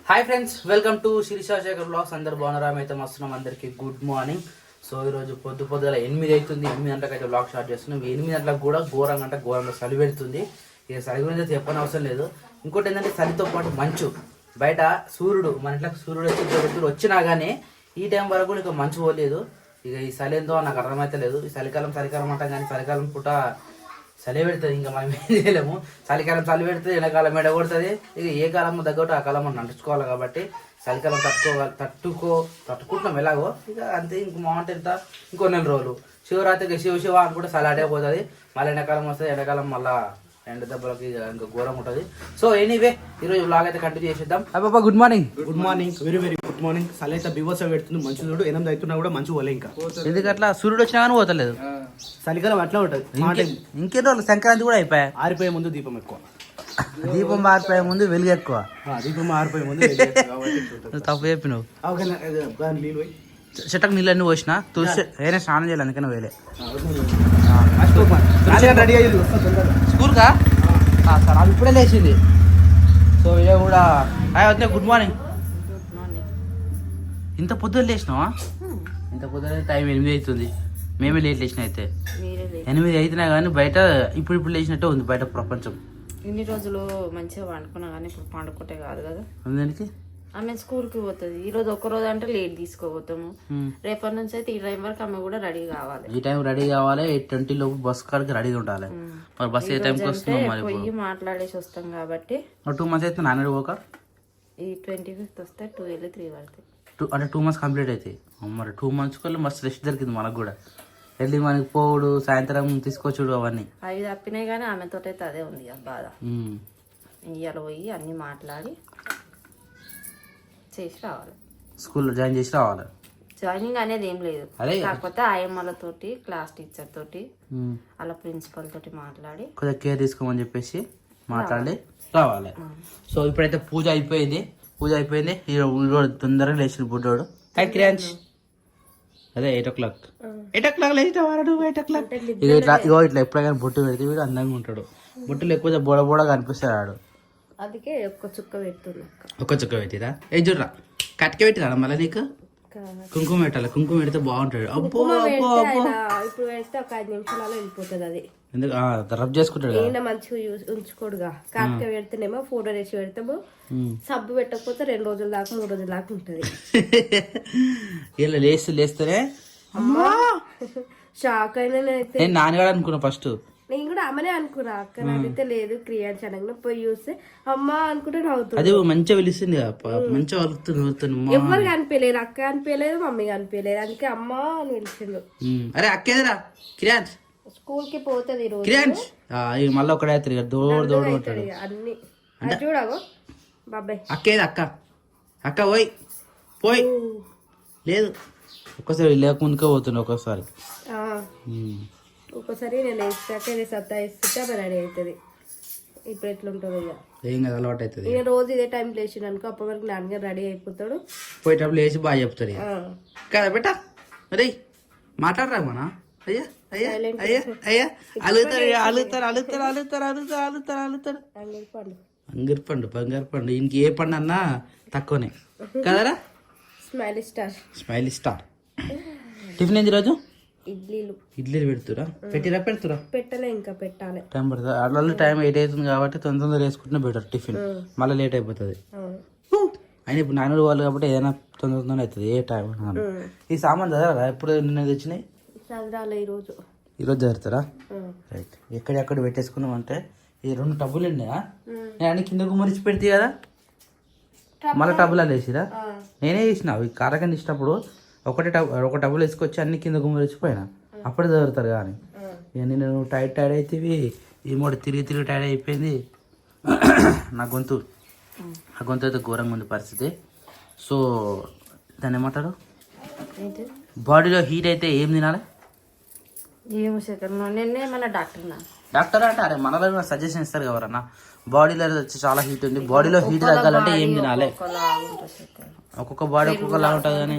Hi friends, welcome to Sirisha Shekhar blogs. అందరు బాగున్నారా? అయితే మస్తున్నాం. అందరికి గుడ్ మార్నింగ్. సో ఈరోజు పొద్దుల 8 అవుతుంది. 8 గంటలకు అయితే బ్లాగ్ స్టార్ట్ చేస్తున్నాం. 8 గంటలకు కూడా ఘోరంగా చలి పెడుతుంది. ఇక చలి గురించి అయితే చెప్పని అవసరం లేదు. ఇంకోటి ఏంటంటే చలితో పాటు మంచు, బయట సూర్యుడు, మన ఇంట్లోకి సూర్యుడు వచ్చి వచ్చినా కానీ ఈ టైం వరకు ఇక మంచు పోలేదు. ఇక ఈ చలి ఏందో నాకు అర్థమైతే లేదు. ఈ చలికాలం అంటాం కానీ చలికాలం పూట చలి పెడుతుంది. ఇంకా మనం ఏం చేయలేము. చలికాలం చలి పెడుతుంది, ఎండాకాలం ఎండ కొడుతుంది. ఇక ఏ కాలం తగ్గట్టు ఆ కాలం మనం నడుచుకోవాలి. కాబట్టి చలికాలం తట్టుకుంటున్నాం ఎలాగో. ఇక అంతే. ఇంక మామంటే ఎంత ఇంకో 4 రోజులు శివరాత్రికి శివ అనుకుంటే చలి అటే పోతుంది. మళ్ళీ ఎండాకాలం వస్తుంది. ఎండాకాలం మళ్ళీ ఎండ దెబ్బలకి ఇంకా ఘోరం ఉంటుంది. సో ఎనీవే ఈరోజు బ్లాగ్ అయితే కంటిన్యూ చేసేద్దాం. అబ్బాబా good morning. Good morning, very very good morning. చలి అయితే బీభత్సం పెడుతుంది. మంచి చూడు 8 అవుతున్నా కూడా మంచి పోలే. ఇంకా ఎందుకట్లా సూర్యుడు వచ్చినా కానీ పోతలేదు. చలికాలం అట్లా ఉంటుంది. ఇంకేం రోజులు సంక్రాంతి కూడా అయిపోయా. ఆరిపోయే ముందు దీపం ఎక్కువ, దీపం ఆరిపోయే ముందు వెలుగు ఎక్కువ. దీపం ఆరిపోయే ముందు తప్పు చెప్పినావు. నీళ్ళు చెట్టకు నీళ్ళన్నీ పోసిన తులసి అయినా స్నానం చేయాలి, అందుకని వేలే. రెడీ అయ్యింది స్కూల్కా సార్ అది ఇప్పుడే లేచింది. సో ఇక కూడా వద్దే. Good morning. ఇంత పొద్దున్న లేచినావా? ఇంత పొద్దున టైం 8 అవుతుంది. మేమే లేట్ లేచిన. అయితే 8 అవుతున్నా కానీ బయట ఇప్పుడు లేచినట్టే ఉంది బయట ప్రపంచం. ఇన్ని రోజులు మంచిగా వండుకున్నా కానీ ఇప్పుడు పండుకుంటే కాదు కదా. అందుకనికి ఆమె స్కూల్కి పోతుంది. ఈ రోజు ఒక్క రోజు అంటే లేట్ తీసుకోపోతాము. రేపటి నుంచి అయితే ఈ టైం వరకు ఆమె కూడా రెడీ కావాలి. ఈ టైం రెడీ కావాలి. 8:20 లోపు బస్ కాడికి రెడీగా ఉండాలి. మరి బస్ ఏ టైంకి వస్తున్నాం? మరి పోయి మాట్లాడేసి వస్తాం కాబట్టి 2 months అయితే నాన్న పోక ఈ 25th వస్తే 2 వెళ్ళి 3 పడతాయి. అంటే 2 months కంప్లీట్ అవుతాయి. మరి 2 months కల్లా మస్తు రెస్ట్ దొరికింది మనకు కూడా. వెళ్ళి మనకి పోవుడు, సాయంత్రం తీసుకొచ్చుడు అవన్నీ అవి తప్పినాయి కానీ ఆమెతో అయితే అదే ఉంది ఆ బాధ. ఇవాళ పోయి అన్ని మాట్లాడి చేసి రావాలి. స్కూల్లో జాయిన్ చేసి రావాలి. జాయినింగ్ అనేది ఏం లేదు. అదే కాకపోతే ఆయమ్మలతోటి, క్లాస్ టీచర్ తోటి, అలా ప్రిన్సిపల్ తోటి మాట్లాడి కొద్దిగా కేర్ తీసుకోమని చెప్పేసి మాట్లాడి రావాలి. సో ఇప్పుడైతే పూజ అయిపోయింది. ఈరోజు తొందరగా లేచిన బుడ్డోడు. అదే 8 o'clock లేచిన వాడు. 8 o'clock ఇట్లా ఎప్పుడైనా బొట్టు పెడితే వీడు అందంగా ఉంటాడు. బొట్టులు ఎక్కువ బోడ కనిపిస్తాడు ఆడు. అందుకే ఒక్క చుక్క పెడుతున్నా. ఒక్క చుక్క పెట్టిరా? ఏ చూడరా, కట్క పెట్టిరా మళ్ళీ నీకు కుంకుమ పెట్టాలి. కుంకుమ పెడితే బాగుంటాడు. అబ్బో ఇప్పుడు పెడితే ఒక 5 నిమిషాలలో వెళ్ళిపోతుంది. అది ఎందుకు రబ్ చేసుకుంటాడు కదా, మంచిగా ఉంచుకోడుగా. కట్క పెడితేనేమో ఫోటో వేసి పెడతాము. సబ్బు పెట్టకపోతే 2 రోజుల దాకా 3 రోజుల దాకా ఉంటుంది. ఇలా లేస్తేనే అమ్మా షాక్ అయినా. నేను నాన్నగాడు అనుకున్నా ఫస్ట్. నేను కూడా అమ్మనే అనుకున్నా. అక్క నాకైతే లేదు క్రియాన్స్ అనగా పోయి చూస్తే అమ్మ అనుకుంటే నవ్వుతుంది. అది మంచిగా పిలుస్తుంది, మంచిగా వలుకుతుంది. ఎవరు కనిపించలేదు, అక్క కనిపించలేదు, మమ్మీ కనిపించలేదు. అందుకే అమ్మ అని పిలిచిండు. అరే అక్కేదిరా కిరాన్స్ స్కూల్ కి పోతుంది ఈ రోజు. కిరాన్స్ మళ్ళీ ఒకటే దోడు ఉంటాడు అన్ని. చూడగో బాబాయ్ అక్కేది అక్క పోయి లేదు. ఒక్కసారి లేకముందుకే పోతుండే. ఒక్కసారి నేను వేస్తాక సత్తా వేస్తుంటే ఆమె రెడీ అవుతుంది. ఇప్పుడు ఎట్లుంటుంది ఇక ఏం కదా, అలవాటు అవుతుంది. ఇక రోజు ఇదే టైం లేచిండు అనుకో, అప్పటి వరకు నాన్నగారు రెడీ అయిపోతాడు. పోయేటప్పుడు లేచి బాగా చెప్తాడు కదా బెట్ట. అరే మాట్లాడరా మన అయ్యా అలుగుతారు. బంగారు పండు ఇంక ఏ పండు అన్నా తక్కువనే కదరా. Smile star. టిఫిన్ ఏంది రోజు? ఇడ్లీలు పెడుతురా? పెడుతురా? పెట్టలే, ఇంకా పెట్టాలి. టైం పడుతుంది. అట్లా టైం 8 అవుతుంది కాబట్టి తొందరగా వేసుకుంటే బెటర్. టిఫిన్ మళ్ళీ లేట్ అయిపోతుంది. అయినా ఇప్పుడు నాన్నలు వాళ్ళు కాబట్టి ఏదైనా తొందరగా అవుతుంది. ఏ టైం ఈ సామాన్ చదవరా? ఎప్పుడు నిన్న తెచ్చినాయి? ఈరోజు చదువుతారా? రైట్. ఎక్కడెక్కడ పెట్టేసుకున్నాం అంటే ఈ 2 టబ్బులు ఉన్నాయా? నేను అన్ని కింద గుమ్మరించి పెడితే కదా, మళ్ళీ టబ్బులా వేసిరా? నేనే వేసిన. అవి కారకని ఇచ్చినప్పుడు ఒక టబ్బులు వేసుకొచ్చి అన్ని కింద గుమ్మరిచ్చిపోయినా. అప్పుడే చదువుతారు కానీ ఇక నేను టైట్ అవుతాయి. ఈ మూడు తిరిగి టైట్ అయిపోయింది. నా గొంతు అయితే ఘోరంగా ఉంది పరిస్థితి. సో దాన్ని ఏమంటారు, బాడీలో హీట్ అయితే ఏం తినాలి? ఏమో శేఖర్, నిన్నే మన డాక్టర్ అంటే అరే మనలో సజెషన్ ఇస్తారు ఎవరన్నా. బాడీలో చాలా హీట్ ఉంది, బాడీలో హీట్ తగ్గాలంటే ఏం తినాలి? ఒక్కొక్క బాడీ ఒక్కొక్కలా ఉంటుంది. కానీ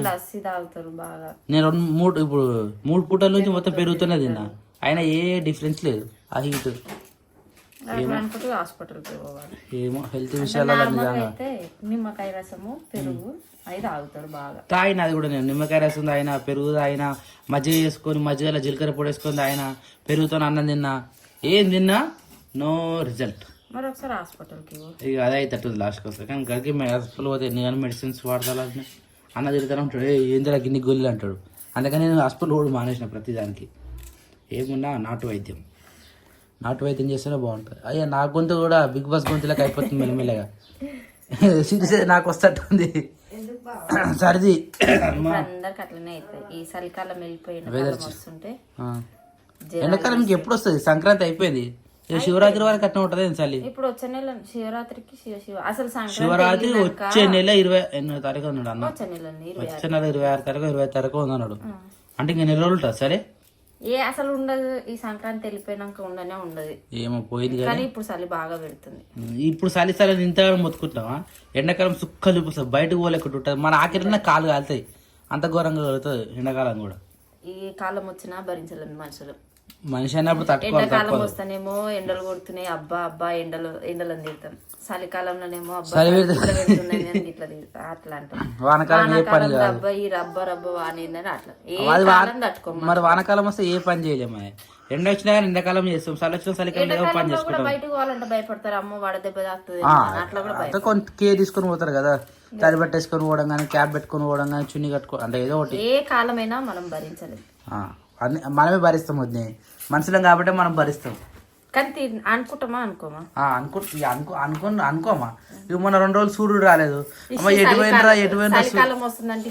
నేను 3 పూటల నుంచి మొత్తం పెరుగుతూనే తిన్నా, అయినా ఏ డిఫరెన్స్ లేదు. ఆ హీట్ అట్లా అనుకుంటే హాస్పిటల్కి పోవాలి. ఏమో హెల్త్ విషయాలలో నిజంగా అయితే నిమ్మకాయ రసము పెరుగు అవి తాగుతాడు బాగా. తాగిన అది కూడా నేను నిమ్మకాయ రసం తాగిన, పెరుగు తాగిన, మజ్జిగ చేసుకొని మజ్జిగలో జీలకర్ర పొడి వేసుకొని తాగిన, పెరుగుతో అన్నం తిన్నా, ఏం తిన్నా నో రిజల్ట్. మరి ఒకసారి హాస్పిటల్కి ఇక అదే అవుతుంది లాస్ట్కి వస్తుంది. కానీ గడికి హాస్పిటల్ పోతే ఎన్ని కానీ మెడిసిన్స్ వాడతా అన్న తిరుగుతానే ఉంటాడు, ఏం తెలియక ఇన్ని గొల్లు అంటాడు. అందుకని నేను హాస్పిటల్ కూడా మానేసిన ప్రతిదానికి. ఏమున్నా నాటు వైద్యం చేస్తేనే బాగుంటుంది. అయ్యా నా గొంతు కూడా బిగ్ బాస్ గొంతులకు అయిపోతుంది మెల్లమెల్లగా. సీరియస్ నాకు వస్తుంది సర్ది. అందరికి అట్లనే అవుతాయి. ఈ చలికాలం వెళ్ళిపోయిన వస్తుంటే ఎండాకాలం ఎప్పుడు వస్తుంది? సంక్రాంతి అయిపోయింది, శివరాత్రి వరకు అట్లా ఉంటుంది చలి. ఇప్పుడు వచ్చే నెల శివరాత్రికి అసలు శివరాత్రి వచ్చే నెల 28వ తారీఖు ఉన్నాడు అన్న. వచ్చే నెల 26 తారీఖు 25 తారీఖు ఉందన్నాడు. అంటే ఇంకా 4 రోజులు ఉంటుంది. సరే అసలు ఉండదు. ఈ సంక్రాంతి వెళ్ళిపోయినాక ఉండనే ఉండదు. ఏమో పోయింది కానీ ఇప్పుడు చలి బాగా పెడుతుంది. ఇప్పుడు చలి ఇంతగా మొత్తుకుంటావా? ఎండాకాలం సుక్కలు చూపిస్తుంది, బయటకు పోలేకుండా ఉంటుంది. మన ఆఖరిన కాలు కాలుతాయి, అంత ఘోరంగా కలుగుతుంది ఎండాకాలం కూడా. ఈ కాలం వచ్చినా భరించలేము మనుషులు. మనిషి అన్నప్పుడు ఎండాకాలం వస్తానేమో ఎండలు కొడుతున్నాయి, అబ్బా ఎండలను తిడతాం. చలికాలంలోనేమో అట్లా అంటాం. వానకాలంలో అబ్బాయి రబ్బ వానేందని అట్లా ఏ కాలం తట్టుకోం. మరి వానకాలం వస్తే ఏ పని చేయలేము. ఎండ వచ్చినా కానీ ఎండాకాలం చేస్తాం, చలి వచ్చినా చలికాలం పని చేసుకుంటాం. బయటకు పోవాలంటే భయపడతారు, అమ్మో వాడ దెబ్బ తాకుతుంది అట్లా కూడా కొంత కేర్ తీసుకొని పోతారు కదా. తడి పెట్టేసుకొని పోవడం కానీ, క్యాప్ పెట్టుకొని పోవడం కానీ, చున్నీ కట్టుకో అంటే ఏదో ఒకటి. ఏ కాలమైనా మనం భరించలేము. మనమే భరిస్తాం వద్దు, మనుషులం కాబట్టి మనం భరిస్తాం. కానీ అనుకుంటామా అనుకోమా అనుకోమా. ఇవి మొన్న 2 రోజులు సూర్యుడు రాలేదు, చలికాలం వస్తుందంటే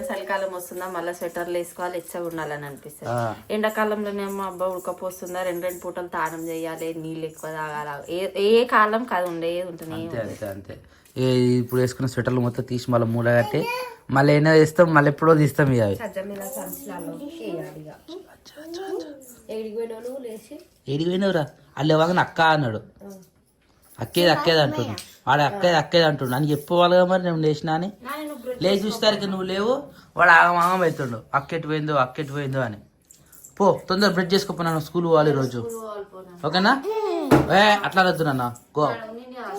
చలికాలం వస్తుందా మళ్ళీ స్వెటర్లు వేసుకోవాలి, ఎచ్చగా ఉండాలని అనిపిస్తుంది. ఎండాకాలంలోనేమో అబ్బా ఉడకపోస్తుందా, 2 పూటలు తానం చేయాలి, నీళ్ళు ఎక్కువ తాగాలి. ఏ కాలం కాదు ఉండేది ఉంటుంది. అంతే. ఇప్పుడు వేసుకున్న స్వెటర్లు మొత్తం తీసి మళ్ళీ మూల కట్టి మళ్ళీ అయినా వేస్తాం, మళ్ళీ ఎప్పుడో తీస్తాం. ఇక ఏడిపోయినవురా అల్లే వాగన అక్క అన్నాడు. అక్కేది అంటుండు వాడు, అక్కేది అంటుండు అని చెప్పుకోవాలిగా. మరి నేను లేచినా అని లేచి చూసేసరికి నువ్వు లేవు, వాడు ఆగమాగం అవుతుండు. అక్కెట్టు పోయిందో అని. పో తొందర బ్రష్ చేసుకోపోయినా, స్కూల్ పోవాలి రోజు. ఓకేనా? అట్లా వద్దు నాన్న, గో.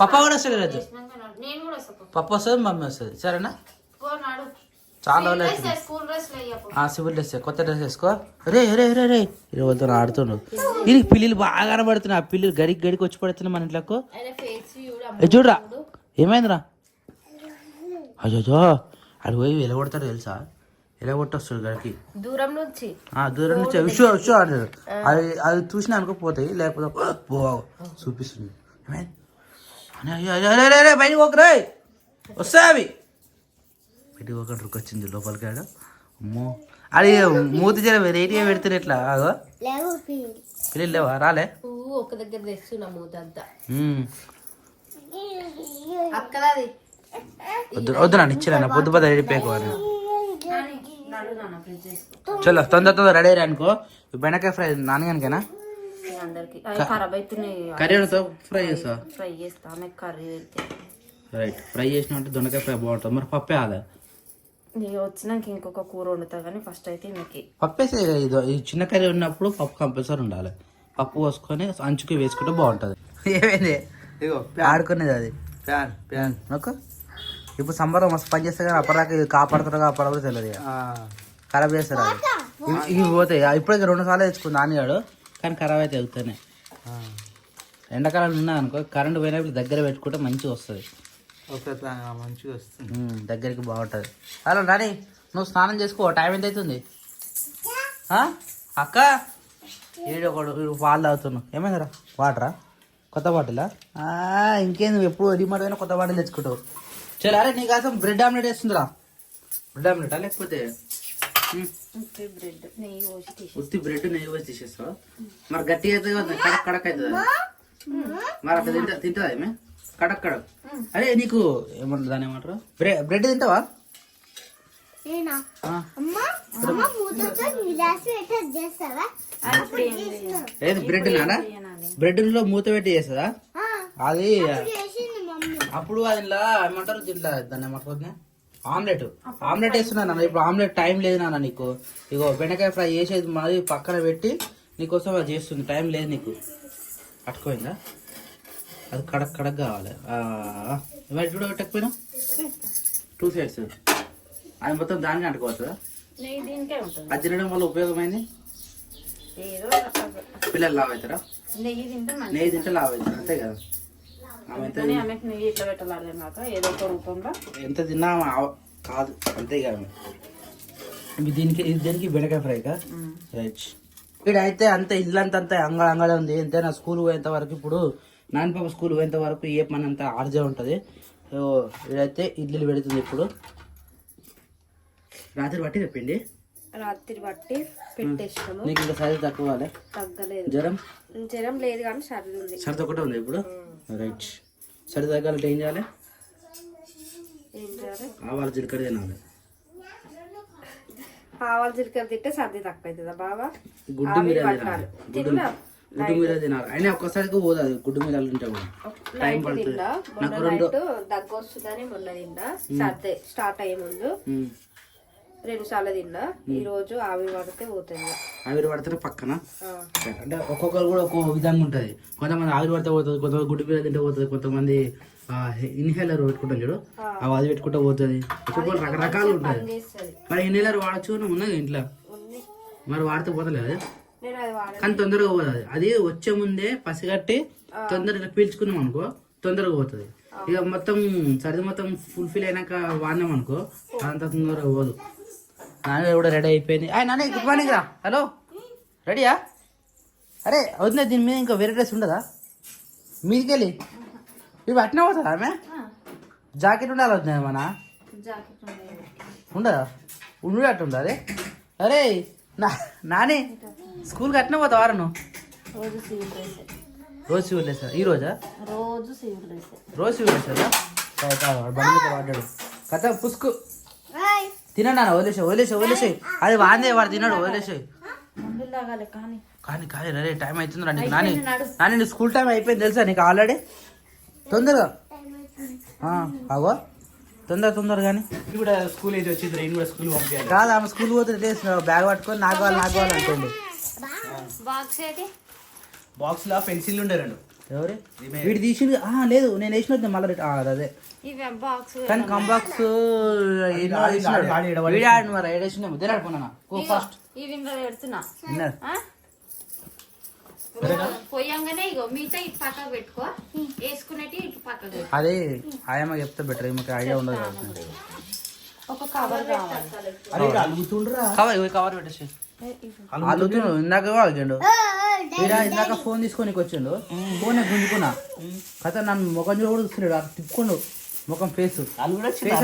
పప్ప కూడా వస్తాడు రోజు. పప్ప వస్తుంది, మమ్మీ వస్తుంది. సరేనా? చాలా రోజులు అవుతుంది. సివిల్ డ్రెస్ కొత్త డ్రెస్ వేసుకో. రే ఇరవైతో ఆడుతుండు. ఇది పిల్లలు బాగా కనబడుతున్నాయి. ఆ పిల్లలు గడికి వచ్చి పడుతున్నాయి మన ఇంట్లోకి. చూడరా ఏమైందిరా? అయ్యో అడి పోయి ఎలగొడతాడు తెలుసా? ఎలగొట్టొస్తాడు గడికి దూరం నుంచి విషో అంటాడు. అది చూసినా అనుకోపోతాయి, లేకపోతే చూపిస్తుంది. బయటకు పోకరా, వస్తాయి అవి. బయటకు ఒక రుక్ వచ్చింది లోపలికి. ఆడ అమ్మో అది మూతి జర వెరైటీగా పెడుతుంది. ఎట్లా పిల్లలు లేవా? రాలే ఒక దగ్గర తెస్తున్నా మూతంతా. వద్దు నన్ను ఇచ్చిన పొద్దు రెడీపోయాను. చలో తొందర రెడీ అయ్యారు అనుకో. బెండకాయ ఫ్రై నాన్నగానికేనా? కర్రీ ఫ్రై చేస్తా. రైట్, ఫ్రై చేసిన అంటే దొండకాయ ఫ్రై బాగుంటుంది. మరి పప్పే ఆదా వచ్చినాక ఇంకొక కూర వండుతా కానీ ఫస్ట్ అయితే మీకు పప్పేసే. ఈ చిన్న కర్రీ ఉన్నప్పుడు పప్పు కంపల్సరీ ఉండాలి. పప్పు పోసుకొని అంచుకి వేసుకుంటే బాగుంటుంది. ఏమైంది ఆడుకునేది అది ప్యాన్ ఓకే. ఇప్పుడు సంబరం మస్తు పని చేస్తే కానీ అప్పటిదాకా కాపాడుతారో తెలియదు, ఖరాబ్ చేస్తారు. ఇవి పోతాయి. ఇప్పటికే 2 సార్లు తెచ్చుకుంది నాన్నగాడు, కానీ ఖరాబ్ అయితే అవుతానే. ఎండాకాలం ఉన్నా అనుకో, కరెంట్ పోయినప్పుడు దగ్గర పెట్టుకుంటే మంచిగా వస్తుంది. మంచిగా వస్తుంది, దగ్గరికి బాగుంటుంది. హలో నాని, నువ్వు స్నానం చేసుకో. టైం ఎంత అవుతుంది అక్క? వీడు పాలు తాగుతున్నావు. ఏమైందిరా? వాటరా? కొత్త బాటిలా? ఇంకేం, నువ్వు ఎప్పుడు డిమార్ట్ అయినా కొత్త బాటిల్ తెచ్చుకుంటావు. చలో అరే నీకోసం బ్రెడ్ ఆమ్లెట్ వేస్తుందిరా. బ్రెడ్ ఆమ్లెటా లేకపోతే ఉత్తి బ్రెడ్ నెయ్యి పోసి తీసేస్తావు? మరి గట్టిగా అవుతుంది, కడక్ అవుతుంది. మరి అట్లా తింటుందా ఏమే? కడక్ అరే నీకు ఏమంటారు దాని ఏమంటారు? బ్రెడ్ తింటావా? ఏది బ్రెడ్ నానా? బ్రెడ్ లో మూత పెట్టి చేస్తుందా అది? అప్పుడు అదిలా ఏమంటారు దీంట్లో దాన్ని ఏమంటారు? ఆమ్లెట్ వేస్తున్నా నాన్న. ఇప్పుడు ఆమ్లెట్ టైం లేదు నాన్న నీకు. ఇగో బెండకాయ ఫ్రై చేసేది మాది పక్కన పెట్టి నీకోసం అది చేస్తుంది. టైం లేదు నీకు. అట్టుకోయిందా? అది కడక్ కడక్ కావాలి. మరి చూడ పెట్టకపోయినా 2 సైడ్స్ అది మొత్తం దానికి అంటుకోవచ్చుదా? నెయ్యి దీనికే ఉంటుంది. అది తినడం వల్ల ఉపయోగమైంది ఏదో పిల్లలు లావు అవుతారా? నెయ్యి తింటే మంచిది. నెయ్యి తింటే లావు అవుతారు అంతే కదా. అందుకని ఆమెకు నెయ్యి ఇట్లా పెట్టాలి మాకు ఏదో ఒక రూపంలో. ఎంత తిన్నా కాదు అంతే కదా. దీనికి బెండకాయ ఫ్రై కా రైట్. ఇక్కడైతే అంత ఇల్లంతా అంతా అంగడే ఉంది. ఎంతైనా స్కూల్ పోయేంత వరకు ఇప్పుడు నాన్న పాప స్కూల్ పోయేంత వరకు ఏ పని అంతా ఆర్జే ఉంటుంది. సో ఇదైతే ఇడ్లీలు పెడుతుంది. ఇప్పుడు రాత్రి బట్టి చెప్పింది. రాత్రి బట్టి పెట్టేస్తాము. నీకు ఇంకా సర్ది తక్కువ తగ్గలేదు. జ్వరం లేదు కానీ సర్ది ఉంది. సర్ది ఒకటే ఉంది ఇప్పుడు. రైట్. సర్ది తగ్గాలంటే ఏం చేయాలి? ఆవాల జీలకర్ర తినాలి. ఆవాల జీలకర్ర తింటే సర్ది తక్కువ అవుతుందా బాబా? గుడ్డు మిరియాలు తినాలి. గుడ్డు మిరియాలు తినాలి. అయినా ఒక్కసారికి పోదు గుడ్డు మిరియాలు తింటే కూడా టైం పడుతుంది. నాకు 2 దగ్గు వస్తుందని మొన్న తిండా స్టార్ట్ అయ్యే ముందు 2 సార్లు తిన్నా. ఈ రోజు ఆవిరి పడితే పోతుంది. ఆవిరి పడితే పక్కన అంటే ఒక్కొక్కరు కూడా ఒక్కొక్క విధంగా ఉంటుంది. కొంతమంది ఆవిరి పడితే పోతుంది, కొంతమంది గుడ్డు మిరియాలు తింటే పోతుంది, కొంతమంది ఇన్హేలర్ పెట్టుకుంటాం చూడు అది పెట్టుకుంటా పోతుంది. ఒక్కొక్కరు రకరకాలు ఉంటుంది. మరి ఇన్హేలర్ వాడచ్చు ఉన్నది ఇంట్లో, మరి వాడితే పోతలేదు కానీ తొందరగా పోతుంది. అది వచ్చే ముందే పసిగట్టి తొందరగా పీల్చుకున్నాం అనుకో తొందరగా పోతుంది. ఇక మొత్తం సర్ది మొత్తం ఫుల్ఫిల్ అయినాక వాడినాం అనుకో అంత తొందరగా పోదు. నాన్న కూడా రెడీ అయిపోయింది. నాన్న గుడ్ మార్నింగ్ రా. హలో రెడీయా? అరే అవుతుందా దీని మీద ఇంకా వేరే డ్రెస్ ఉండదా? మీదికెళ్ళి ఇవి అట్నే పోతుందా ఆమె? జాకెట్ ఉండాలి అవుతుంది మన ఉండదా? ఉండు అట్టుందా? అదే అరే నాని స్కూల్కి అట్నే పోతావు వారను? రోజు సివిల్ వేస్తా. ఈ రోజా? రోజు సివిల్ వేస్తారా? బండి పడ్డాడు కథ పుసుకు తినండి అన్న. వదిలేసే అది వాందే వాడు తిన్నాడు. వదిలేసే కానీ కానీ రే టైం అవుతుంది రండి. నాని నీ స్కూల్ టైం అయిపోయింది తెలుసా నీకు ఆల్రెడీ. తొందరగా ఆగో తొందరగా కానీ ఇప్పుడు స్కూల్ ఏజ్ వచ్చింది. నేను కూడా స్కూల్ పంపించాలి కాదు. ఆమె స్కూల్ పోతే బ్యాగ్ పట్టుకొని నాకు కావాలి అంటుంది. బాక్స్ లో పెన్సిల్ ఉండే 2. ఎవరు వీడు తీసి? లేదు నేను వేసిన మళ్ళీ అదే కానీ కంబాక్స్ మరి ఏడేసినాము తిరాడుకున్నా ఫస్ట్ అదే ఆయమ్మ చెప్తే బెటర్. ఈమెకి ఐడియా ఉండదు కదా. కవర్ పెట్టేసి అల్లుతుండు. ఇందాక వాగిండు ఇందాక ఫోన్ తీసుకొని వచ్చిండు. ఫోన్ గుంజుకున్నా కథ నన్ను ముఖం చూడ కూడా చూస్తున్నాడు. తిప్పుకుండు ముఖం ఫేస్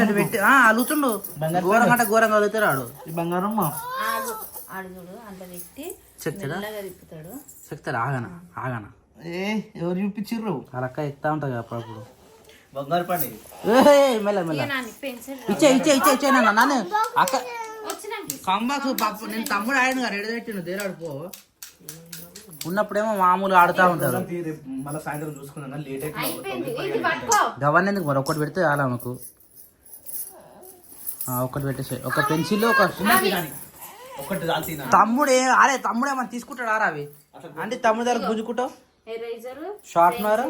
అంటే పెట్టి అలుగుతుండు. ఘోరంగా అంటే ఘోరంగా అలుగుతాడు ఆడు. ఈ బంగారం చెప్తాడు. ఆగనా ఎవరు చూపించారు? వాళ్ళ అక్క ఎక్కుతా ఉంటుంది కదా అప్పుడు. బంగారు పండి మెల్ల ఇచ్చే నాన్న అక్క కంబాక్స్ పాప. నేను తమ్ముడు ఆయన రెడీ పెట్టిండు దేరాడుపో. ఉన్నప్పుడేమో మామూలు ఆడుతూ ఉంటారు. మళ్ళీ సాయంత్రం చూసుకున్నా లేట్ గవర్న ఎందుకు మరి ఒక్కటి పెడితే చాలా మాకు ఒక్కటి పెట్టేసాయి. ఒక పెన్సిల్ ఒకటి తమ్ముడే తమ్ముడేమన్నా తీసుకుంటాడు అవి అంటే తమ్ముడు దగ్గర గుంజుకుంటావు. షార్ప్నర్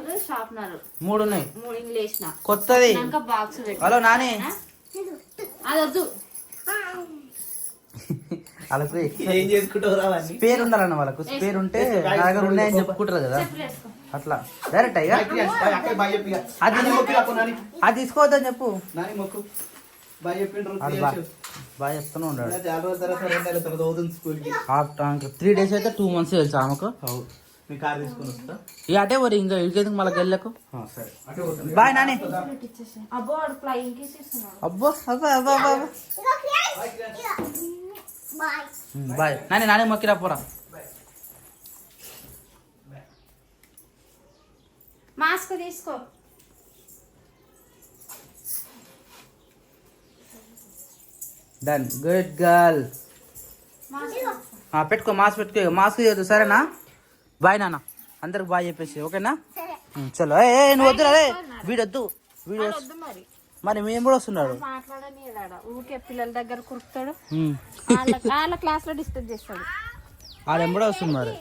3 ఉన్నాయి కొత్తది. హలో నాని వాళ్ళకు ఏం చేసుకుంటావు? స్పేర్ ఉండాలన్న వాళ్ళకు. స్పేర్ ఉంటే నా దగ్గర ఉన్నాయని చెప్పుకుంటారు కదా అట్లా డైరెక్ట్ అయ్యా. అది తీసుకోవద్దని చెప్పు. బాగా చెప్తూనే ఉన్నాడు. 3 days అయితే 2 months తెలుసు ఆమెకు. ఇక అటే పోరు ఇంకా ఇంకెందుకు మళ్ళీ గెళ్ళకు. బాయ్ నాని. అబ్బో బాయ్ నాని మొక్కిరా పోరా. మాస్క్ తీసుకో. Done good girl. పెట్టుకో మాస్క్ పెట్టుకో. మాస్క్ చేయొద్దు సరేనా? బాయ్ నాన్న అందరికి బాయ్ చెప్పేసి ఓకేనా? చలో నువ్వు వద్దు అదే వీడొద్దు. మరి మేము కూడా వస్తున్నాడు. ఊరికే పిల్లల దగ్గర కురుకుతాడు. వాళ్ళ క్లాస్ లో డిస్టర్బ్ చేస్తాడు. వాళ్ళు ఎంబడే వస్తుంది మరి.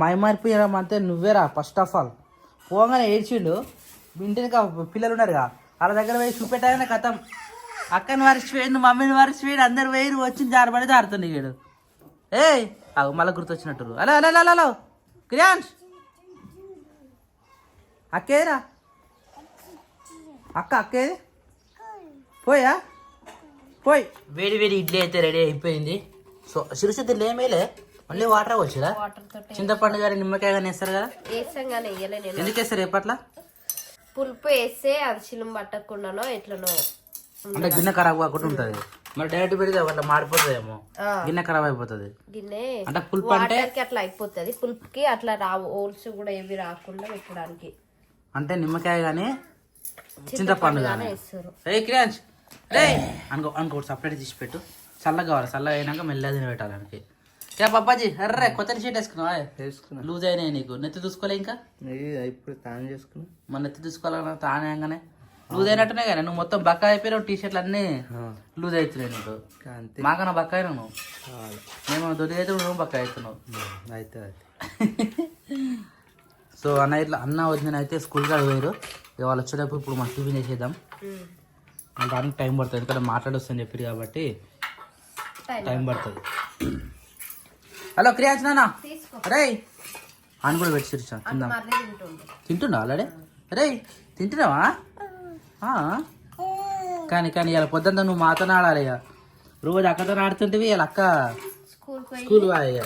మైమారిపోయామంటే నువ్వేరా ఫస్ట్ ఆఫ్ ఆల్. పోగానే ఏడ్చిండు. ఇంటిని పిల్లలు ఉన్నారుగా వాళ్ళ దగ్గర పోయి చూపెట్టాగానే కథం అక్కని మరిచిపోయిండు, మమ్మీని మరిచిపోయిండు, అందరు వేరు వచ్చి జారబడి జారుతుంది వీడు. మళ్ళీ గుర్తొచ్చినట్టు. హలో హలో హలో హలో క్రియాన్స్ అక్కేదిరా అక్కేది పోయా పోయి. వేడి వేడి ఇడ్లీ అయితే రెడీ అయిపోయింది. సో సిరిసిద్దులు ఏమేలే మళ్ళీ వాటర్ వచ్చిరా, చింతపండు గారి నిమ్మకాయ కానీ వేస్తారు కదా, ఎందుకు వేస్తారు రేపట్లా? పులుపు వేస్తే అది చిలుం పట్టకుండానో ఎట్లనో అంటే గిన్నె ఖరాబ్ కాకుండా ఉంటది. మరి డైరెక్ట్ పెడితే అట్లా మాడిపోతుందేమో, గిన్నె ఖరాబ్ అయిపోతుంది. గిన్నె అంటే పులుపు అంటే అట్లా అయిపోతుంది. పులుపుకి అట్లా రావు, ఓల్స్ కూడా ఏవి రాకుండా పెట్టడానికి. అంటే నిమ్మకాయ కానీ చింతపండు కానీ క్రియాన్స్ అనుకోటి సపరేట్ తీసి పెట్టు. చల్లగా కావాలి, చల్లగా అయినాక మెల్లగా తిని పెట్టాలి. పప్పాజీ అర్రే కొత్త షీట్ వేసుకున్నావా? లూజ్ అయినాయి నీకు. నెత్తి చూసుకోలే ఇంకా ఇప్పుడు తాను చేసుకున్నా. మన నెత్తి చూసుకోవాలన్నా తానేగానే లూజ్ అయినట్టునే కానీ నువ్వు మొత్తం బక్క అయిపోయినావు. టీ షర్ట్లు అన్నీ లూజ్ అవుతున్నాయి నీకు. మాకన్నా బక్క అయినా నువ్వు, మేము దొరికి అయితే నువ్వు బక్క అవుతున్నావు. అయితే సో అన్న ఇట్లా అన్న వదిన అయితే స్కూల్ కాడ పోయారు. ఇక వాళ్ళు వచ్చేటప్పుడు ఇప్పుడు మనం టిఫిన్ చేసేద్దాం. దానికి టైం పడుతుంది, ఎందుకంటే మాట్లాడొస్తాను చెప్పారు కాబట్టి టైం పడుతుంది. హలో క్రియాన్స్ నాన్న రే అని కూడా పెట్టి చూసాం తిందాం. తింటున్నావు ఆల్రెడీ? రే తింటున్నావా? కానీ ఇలా పొద్దుంతా నువ్వు మాతో ఆడాలి. ఇక రోజు అక్కతో ఆడుతుంటివి, ఇలా అక్క స్కూల్ పోయి